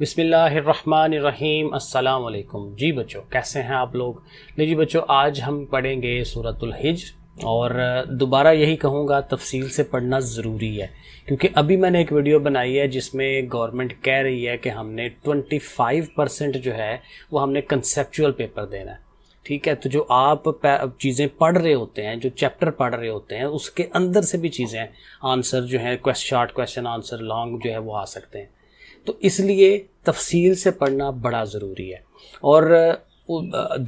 بسم اللہ الرحمن الرحیم۔ السلام علیکم جی بچوں، کیسے ہیں آپ لوگ؟ جی بچوں، آج ہم پڑھیں گے سورۃ الحجر، اور دوبارہ یہی کہوں گا تفصیل سے پڑھنا ضروری ہے، کیونکہ ابھی میں نے ایک ویڈیو بنائی ہے جس میں گورنمنٹ کہہ رہی ہے کہ ہم نے 25% جو ہے وہ ہم نے کنسیپچول پیپر دینا ہے۔ ٹھیک ہے، تو جو آپ چیزیں پڑھ رہے ہوتے ہیں، جو چیپٹر پڑھ رہے ہوتے ہیں، اس کے اندر سے بھی چیزیں آنسر جو ہیں شارٹ کویسچن آنسر لانگ جو ہے وہ آ سکتے ہیں، تو اس لیے تفصیل سے پڑھنا بڑا ضروری ہے، اور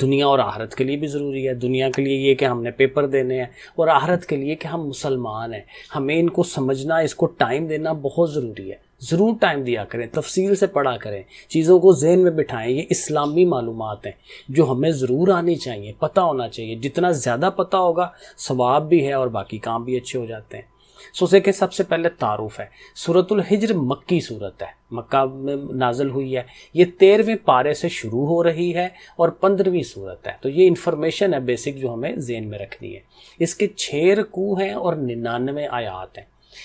دنیا اور آخرت کے لیے بھی ضروری ہے۔ دنیا کے لیے یہ کہ ہم نے پیپر دینے ہیں، اور آخرت کے لیے کہ ہم مسلمان ہیں، ہمیں ان کو سمجھنا، اس کو ٹائم دینا بہت ضروری ہے۔ ضرور ٹائم دیا کریں، تفصیل سے پڑھا کریں، چیزوں کو ذہن میں بٹھائیں۔ یہ اسلامی معلومات ہیں جو ہمیں ضرور آنی چاہیے، پتہ ہونا چاہیے۔ جتنا زیادہ پتہ ہوگا ثواب بھی ہے اور باقی کام بھی اچھے ہو جاتے ہیں۔ سوچے کہ سب سے پہلے تعارف ہے۔ سورۃ الحجر مکی صورت ہے، مکہ میں نازل ہوئی ہے۔ یہ 13ویں پارے سے شروع ہو رہی ہے اور 15ویں صورت ہے۔ تو یہ انفارمیشن ہے بیسک جو ہمیں ذہن میں رکھنی ہے۔ اس کے 6 رکوع ہیں اور 99 آیات ہیں۔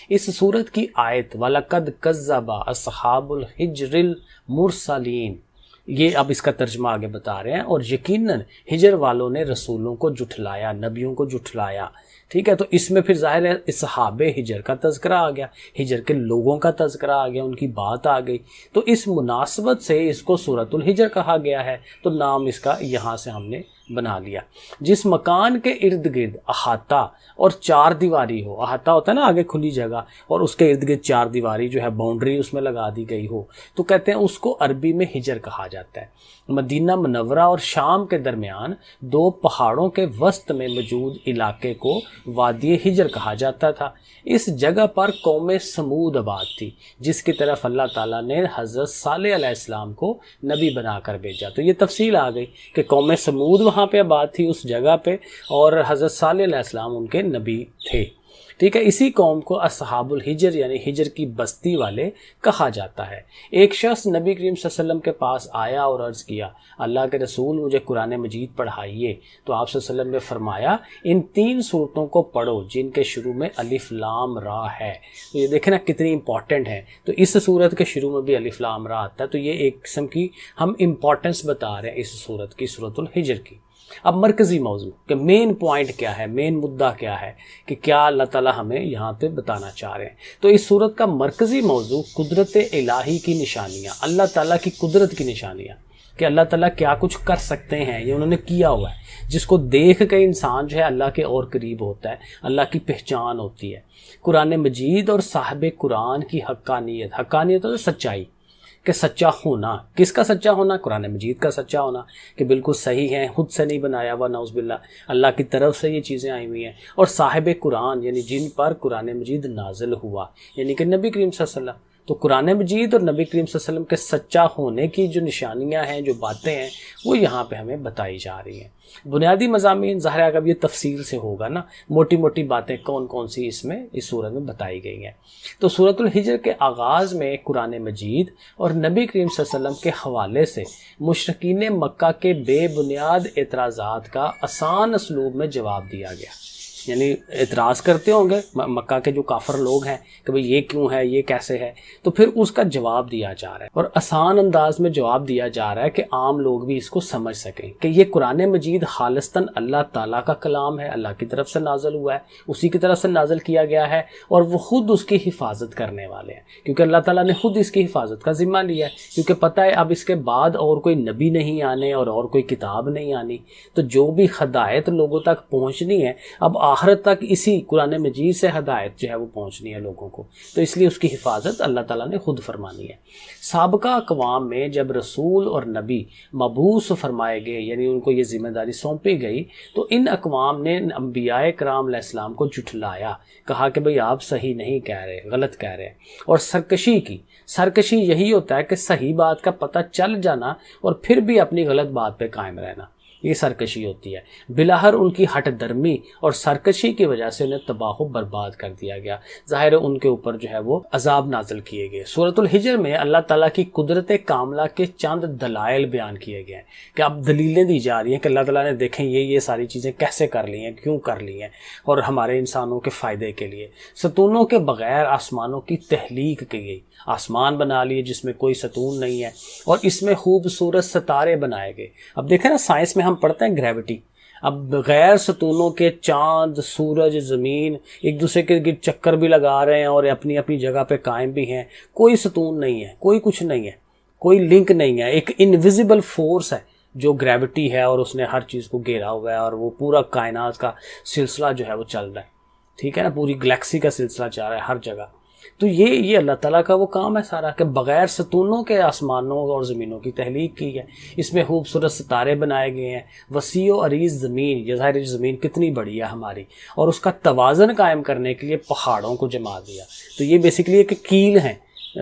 اس صورت کی آیت وَلَقَدْ كَذَّبَ أَصْحَابُ الْحِجْرِ الْمُرْسَلِينَ، یہ اب اس کا ترجمہ آگے بتا رہے ہیں، اور یقیناً ہجر والوں نے رسولوں کو جھٹلایا، نبیوں کو جھٹلایا۔ ٹھیک ہے، تو اس میں پھر ظاہر ہے اصحاب ہجر کا تذکرہ آ گیا، ہجر کے لوگوں کا تذکرہ آ گیا، ان کی بات آ گئی، تو اس مناسبت سے اس کو سورۃ الحجر کہا گیا ہے، تو نام اس کا یہاں سے ہم نے بنا لیا۔ جس مکان کے ارد گرد احاطہ اور 4 دیواری ہو، احاطہ ہوتا ہے نا آگے کھلی جگہ، اور اس کے ارد گرد 4 دیواری جو ہے باؤنڈری اس میں لگا دی گئی ہو، تو کہتے ہیں اس کو عربی میں ہجر کہا جاتا ہے۔ مدینہ منورہ اور شام کے درمیان 2 پہاڑوں کے وسط میں موجود علاقے کو وادی ہجر کہا جاتا تھا۔ اس جگہ پر قوم سمود آباد تھی، جس کی طرف اللہ تعالیٰ نے حضرت صالح علیہ السلام کو نبی بنا کر بھیجا۔ تو یہ تفصیل آ گئی کہ قوم سمود وہاں پہ آباد تھی اس جگہ پہ، اور حضرت صالح علیہ السلام ان کے نبی تھے۔ ٹھیک ہے، اسی قوم کو اصحاب الحجر یعنی ہجر کی بستی والے کہا جاتا ہے۔ ایک شخص نبی کریم صلی اللہ علیہ وسلم کے پاس آیا اور عرض کیا، اللہ کے رسول مجھے قرآن مجید پڑھائیے۔ تو آپ صلی اللہ علیہ وسلم نے فرمایا، ان 3 صورتوں کو پڑھو جن کے شروع میں الف لام را ہے۔ تو یہ دیکھیں نا کتنی امپورٹنٹ ہے، تو اس صورت کے شروع میں بھی الف لام را آتا ہے، تو یہ ایک قسم کی ہم امپورٹنس بتا رہے ہیں اس صورت کی، سورۃ الحجر کی۔ اب مرکزی موضوع کہ مین پوائنٹ کیا ہے، مین مدعا کیا ہے، کہ کیا اللہ تعالیٰ ہمیں یہاں پہ بتانا چاہ رہے ہیں۔ تو اس صورت کا مرکزی موضوع قدرت الہی کی نشانیاں، اللہ تعالیٰ کی قدرت کی نشانیاں، کہ اللہ تعالیٰ کیا کچھ کر سکتے ہیں، یہ انہوں نے کیا ہوا ہے، جس کو دیکھ کے انسان جو ہے اللہ کے اور قریب ہوتا ہے، اللہ کی پہچان ہوتی ہے۔ قرآن مجید اور صاحب قرآن کی حقانیت، حقانیت ہے سچائی، کہ سچا ہونا، کس کا سچا ہونا؟ قرآن مجید کا سچا ہونا، کہ بالکل صحیح ہیں، خود سے نہیں بنایا ہوا، نعوذ باللہ، اللہ کی طرف سے یہ چیزیں آئی ہوئی ہیں۔ اور صاحب قرآن یعنی جن پر قرآن مجید نازل ہوا، یعنی کہ نبی کریم صلی اللہ علیہ وسلم۔ تو قرآن مجید اور نبی کریم صلی اللہ علیہ وسلم کے سچا ہونے کی جو نشانیاں ہیں، جو باتیں ہیں، وہ یہاں پہ ہمیں بتائی جا رہی ہیں۔ بنیادی مضامین ظاہر ہے اب یہ تفصیل سے ہوگا نا، موٹی موٹی باتیں کون کون سی اس میں اس سورت میں بتائی گئی ہیں۔ تو سورۃ الحجر کے آغاز میں قرآن مجید اور نبی کریم صلی اللہ علیہ وسلم کے حوالے سے مشرکین مکہ کے بے بنیاد اعتراضات کا آسان اسلوب میں جواب دیا گیا۔ یعنی اعتراض کرتے ہوں گے مکہ کے جو کافر لوگ ہیں کہ بھئی یہ کیوں ہے، یہ کیسے ہے، تو پھر اس کا جواب دیا جا رہا ہے، اور آسان انداز میں جواب دیا جا رہا ہے کہ عام لوگ بھی اس کو سمجھ سکیں کہ یہ قرآن مجید خالصتاً اللہ تعالیٰ کا کلام ہے، اللہ کی طرف سے نازل ہوا ہے، اسی کی طرف سے نازل کیا گیا ہے، اور وہ خود اس کی حفاظت کرنے والے ہیں، کیونکہ اللہ تعالیٰ نے خود اس کی حفاظت کا ذمہ لیا ہے، کیونکہ پتہ ہے اب اس کے بعد اور کوئی نبی نہیں آنے اور کوئی کتاب نہیں آنی، تو جو بھی ہدایت لوگوں تک پہنچنی ہے اب آخرت تک اسی قرآن مجید سے ہدایت جو ہے وہ پہنچنی ہے لوگوں کو، تو اس لیے اس کی حفاظت اللہ تعالیٰ نے خود فرمانی ہے۔ سابقہ اقوام میں جب رسول اور نبی مبعوث فرمائے گئے، یعنی ان کو یہ ذمہ داری سونپی گئی، تو ان اقوام نے انبیاء کرام علیہ السلام کو جھٹلایا، کہا کہ بھئی آپ صحیح نہیں کہہ رہے، غلط کہہ رہے ہیں، اور سرکشی کی۔ سرکشی یہی ہوتا ہے کہ صحیح بات کا پتہ چل جانا اور پھر بھی اپنی غلط بات پہ قائم رہنا۔ یہ سرکشی ہوتی ہے۔ بلاہر ان کی ہٹ درمی اور سرکشی کی وجہ سے انہیں تباہ و برباد کر دیا گیا، ظاہر ہے ان کے اوپر جو ہے وہ عذاب نازل کیے گئے۔ سورۃ الحجر میں اللہ تعالیٰ کی قدرت کاملہ کے چند دلائل بیان کیے گئے ہیں کہ اب دلیلیں دی جا رہی ہیں کہ اللہ تعالیٰ نے دیکھیں یہ ساری چیزیں کیسے کر لی ہیں، کیوں کر لی ہیں، اور ہمارے انسانوں کے فائدے کے لیے۔ ستونوں کے بغیر آسمانوں کی تخلیق کی گئی، آسمان بنا لیے جس میں کوئی ستون نہیں ہے، اور اس میں خوبصورت ستارے بنائے گئے۔ اب دیکھیں نا، سائنس میں ہم پڑھتے ہیں گریوٹی، اب غیر ستونوں کے چاند، سورج، زمین ایک دوسرے کے گرد چکر بھی لگا رہے ہیں اور اپنی اپنی جگہ پہ قائم بھی ہیں، کوئی ستون نہیں ہے، کوئی کچھ نہیں ہے، کوئی لنک نہیں ہے، ایک انویزیبل فورس ہے جو گریوٹی ہے، اور اس نے ہر چیز کو گھیرا ہوا ہے، اور وہ پورا کائنات کا سلسلہ جو ہے وہ چل رہا ہے، ٹھیک ہے نا، پوری گلیکسی کا سلسلہ چل رہا ہے ہر جگہ۔ تو یہ اللہ تعالیٰ کا وہ کام ہے سارا کہ بغیر ستونوں کے آسمانوں اور زمینوں کی تخلیق کی ہے، اس میں خوبصورت ستارے بنائے گئے ہیں، وسیع و عریض زمین، یہ ظاہر زمین کتنی بڑی ہے ہماری، اور اس کا توازن قائم کرنے کے لیے پہاڑوں کو جما دیا۔ تو یہ بیسیکلی ایک کیل ہے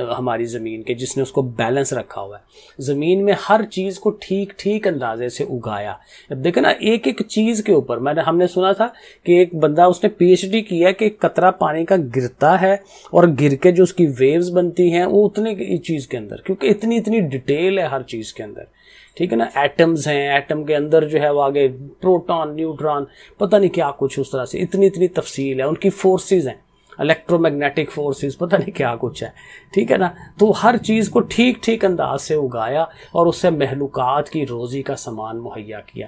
ہماری زمین کے، جس نے اس کو بیلنس رکھا ہوا ہے۔ زمین میں ہر چیز کو ٹھیک اندازے سے اگایا۔ اب دیکھیں نا، ایک ایک چیز کے اوپر ہم نے سنا تھا کہ ایک بندہ اس نے پی ایچ ڈی کیا کہ ایک قطرہ پانی کا گرتا ہے اور گر کے جو اس کی ویوز بنتی ہیں وہ اتنے چیز کے اندر، کیونکہ اتنی ڈیٹیل ہے ہر چیز کے اندر، ٹھیک ہے نا۔ ایٹمز ہیں، ایٹم کے اندر جو ہے وہ آگے پروٹون، نیوٹران، پتہ نہیں کیا کچھ، اس طرح سے اتنی تفصیل ہے، ان کی فورسز ہیں، الیکٹرو میگنیٹک فورسز، پتہ نہیں کیا کچھ ہے، ٹھیک ہے نا۔ تو ہر چیز کو ٹھیک انداز سے اگایا اور اس سے مخلوقات کی روزی کا سامان مہیا کیا۔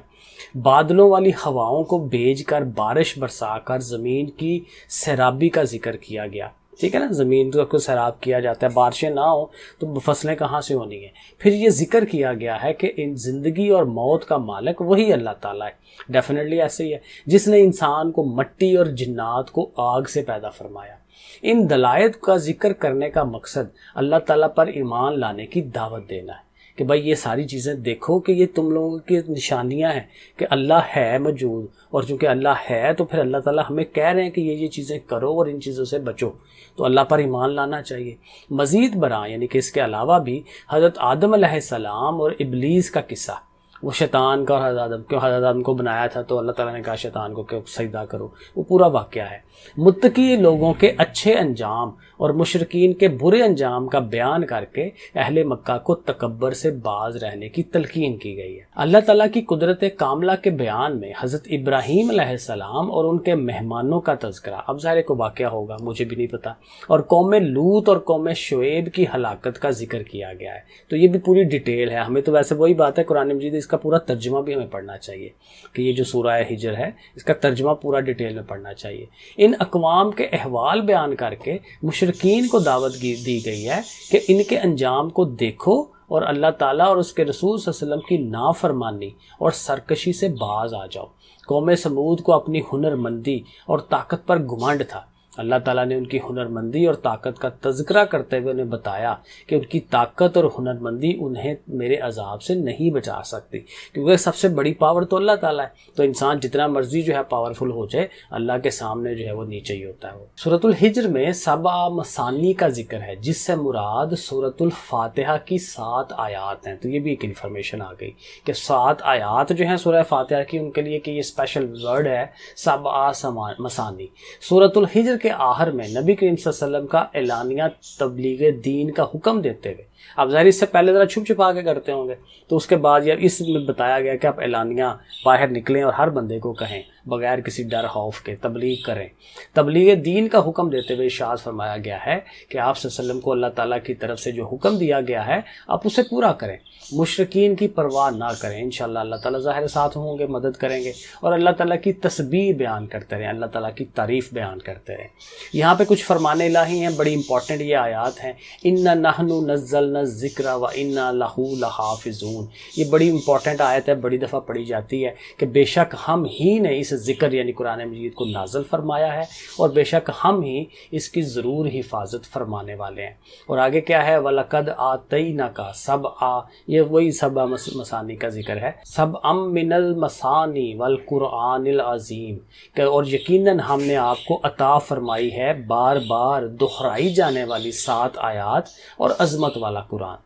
بادلوں والی ہواؤں کو بھیج کر بارش برسا کر زمین کی سیرابی کا ذکر کیا گیا، ٹھیک ہے نا۔ زمین کو سیراب کیا جاتا ہے، بارشیں نہ ہوں تو فصلیں کہاں سے ہونی ہیں۔ پھر یہ ذکر کیا گیا ہے کہ ان زندگی اور موت کا مالک وہی اللہ تعالیٰ ہے، ڈیفینیٹلی ایسے ہی ہے، جس نے انسان کو مٹی اور جنات کو آگ سے پیدا فرمایا۔ ان دلائل کا ذکر کرنے کا مقصد اللہ تعالیٰ پر ایمان لانے کی دعوت دینا ہے کہ بھائی یہ ساری چیزیں دیکھو کہ یہ تم لوگوں کی نشانیاں ہیں کہ اللہ ہے موجود، اور چونکہ اللہ ہے تو پھر اللہ تعالیٰ ہمیں کہہ رہے ہیں کہ یہ چیزیں کرو اور ان چیزوں سے بچو، تو اللہ پر ایمان لانا چاہیے۔ مزید برآں یعنی کہ اس کے علاوہ بھی حضرت آدم علیہ السلام اور ابلیس کا قصہ، وہ شیطان کا، اور حضرت آدم کو بنایا تھا تو اللہ تعالیٰ نے کہا شیطان کو کہ سجدہ کرو، وہ پورا واقعہ ہے۔ متقی لوگوں کے اچھے انجام اور مشرکین کے برے انجام کا بیان کر کے اہل مکہ کو تکبر سے باز رہنے کی تلقین کی گئی ہے۔ اللہ تعالیٰ کی قدرت کاملہ کے بیان میں حضرت ابراہیم علیہ السلام اور ان کے مہمانوں کا تذکرہ، اب ظاہر کو واقعہ ہوگا، مجھے بھی نہیں پتا، اور قوم لوط اور قوم شعیب کی ہلاکت کا ذکر کیا گیا ہے۔ تو یہ بھی پوری ڈیٹیل ہے، ہمیں تو ویسے وہی بات ہے، قرآن مجید اس کا پورا ترجمہ بھی ہمیں پڑھنا چاہیے کہ یہ جو سورہ ہجر ہے اس کا ترجمہ پورا ڈیٹیل میں پڑھنا چاہیے۔ ان اقوام کے احوال بیان کر کے مشرکین کو دعوت دی گئی ہے کہ ان کے انجام کو دیکھو اور اللہ تعالیٰ اور اس کے رسول صلی اللہ علیہ وسلم کی نافرمانی اور سرکشی سے باز آ جاؤ۔ قوم سمود کو اپنی ہنرمندی اور طاقت پر گھمنڈ تھا، اللہ تعالیٰ نے ان کی ہنرمندی اور طاقت کا تذکرہ کرتے ہوئے انہیں بتایا کہ ان کی طاقت اور ہنرمندی انہیں میرے عذاب سے نہیں بچا سکتی، کیونکہ سب سے بڑی پاور تو اللہ تعالیٰ ہے۔ تو انسان جتنا مرضی جو ہے پاورفل ہو جائے، اللہ کے سامنے جو ہے وہ نیچے ہی ہوتا ہے۔ سورۃ الحجر میں 7 مثانی کا ذکر ہے، جس سے مراد سورۃ الفاتحہ کی 7 آیات ہیں۔ تو یہ بھی ایک انفارمیشن آ گئی کہ 7 آیات جو ہیں سورہ فاتحہ کی، ان کے لیے کہ یہ اسپیشل ورڈ ہے 7 مثانی۔ سورۃ الحجر کے آخر میں نبی کریم صلی اللہ علیہ وسلم کا اعلانیہ تبلیغ دین کا حکم دیتے ہوئے، اب ظاہر اس سے پہلے ذرا چھپ چھپا کے کرتے ہوں گے، تو اس کے بعد یا اس میں بتایا گیا کہ آپ اعلانیہ باہر نکلیں اور ہر بندے کو کہیں، بغیر کسی ڈر خوف کے تبلیغ کریں۔ تبلیغ دین کا حکم دیتے ہوئے ارشاد فرمایا گیا ہے کہ آپ صلی اللہ علیہ وسلم کو اللہ تعالیٰ کی طرف سے جو حکم دیا گیا ہے آپ اسے پورا کریں، مشرکین کی پرواہ نہ کریں، انشاءاللہ اللہ تعالیٰ ظاہر ساتھ ہوں گے، مدد کریں گے، اور اللہ تعالیٰ کی تسبیح بیان کرتے رہیں، اللہ تعالیٰ کی تعریف بیان کرتے رہیں۔ یہاں پہ کچھ فرمان الہی ہیں، بڑی امپورٹنٹ یہ آیات ہیں، اِنَّا نَحْنُ نَزَّلْنَا الذِّكْرَ وَإِنَّا لَهُ لَحَافِظُونَ۔ یہ بڑی امپورٹنٹ آیت ہے، بڑی دفعہ پڑھی جاتی ہے کہ بے شک ہم ہی نے اس ذکر یعنی قرآن مجید کو نازل فرمایا ہے، اور بے شک ہم ہی اس کی ضرور حفاظت فرمانے والے ہیں۔ اور آگے کیا ہے، وَلَقَدْ آتَيْنَاكَ سَبْعًا، یہ وہی 7 مثانی کا ذکر ہے، سَبْعًا مِّنَ الْمَثَانِي وَالْقُرْآنِ الْعَظِيمِ، کہ اور یقیناً ہم نے آپ کو عطا فرمائی ہے بار بار دہرائی جانے والی 7 آیات اور عظمت والا قرآن۔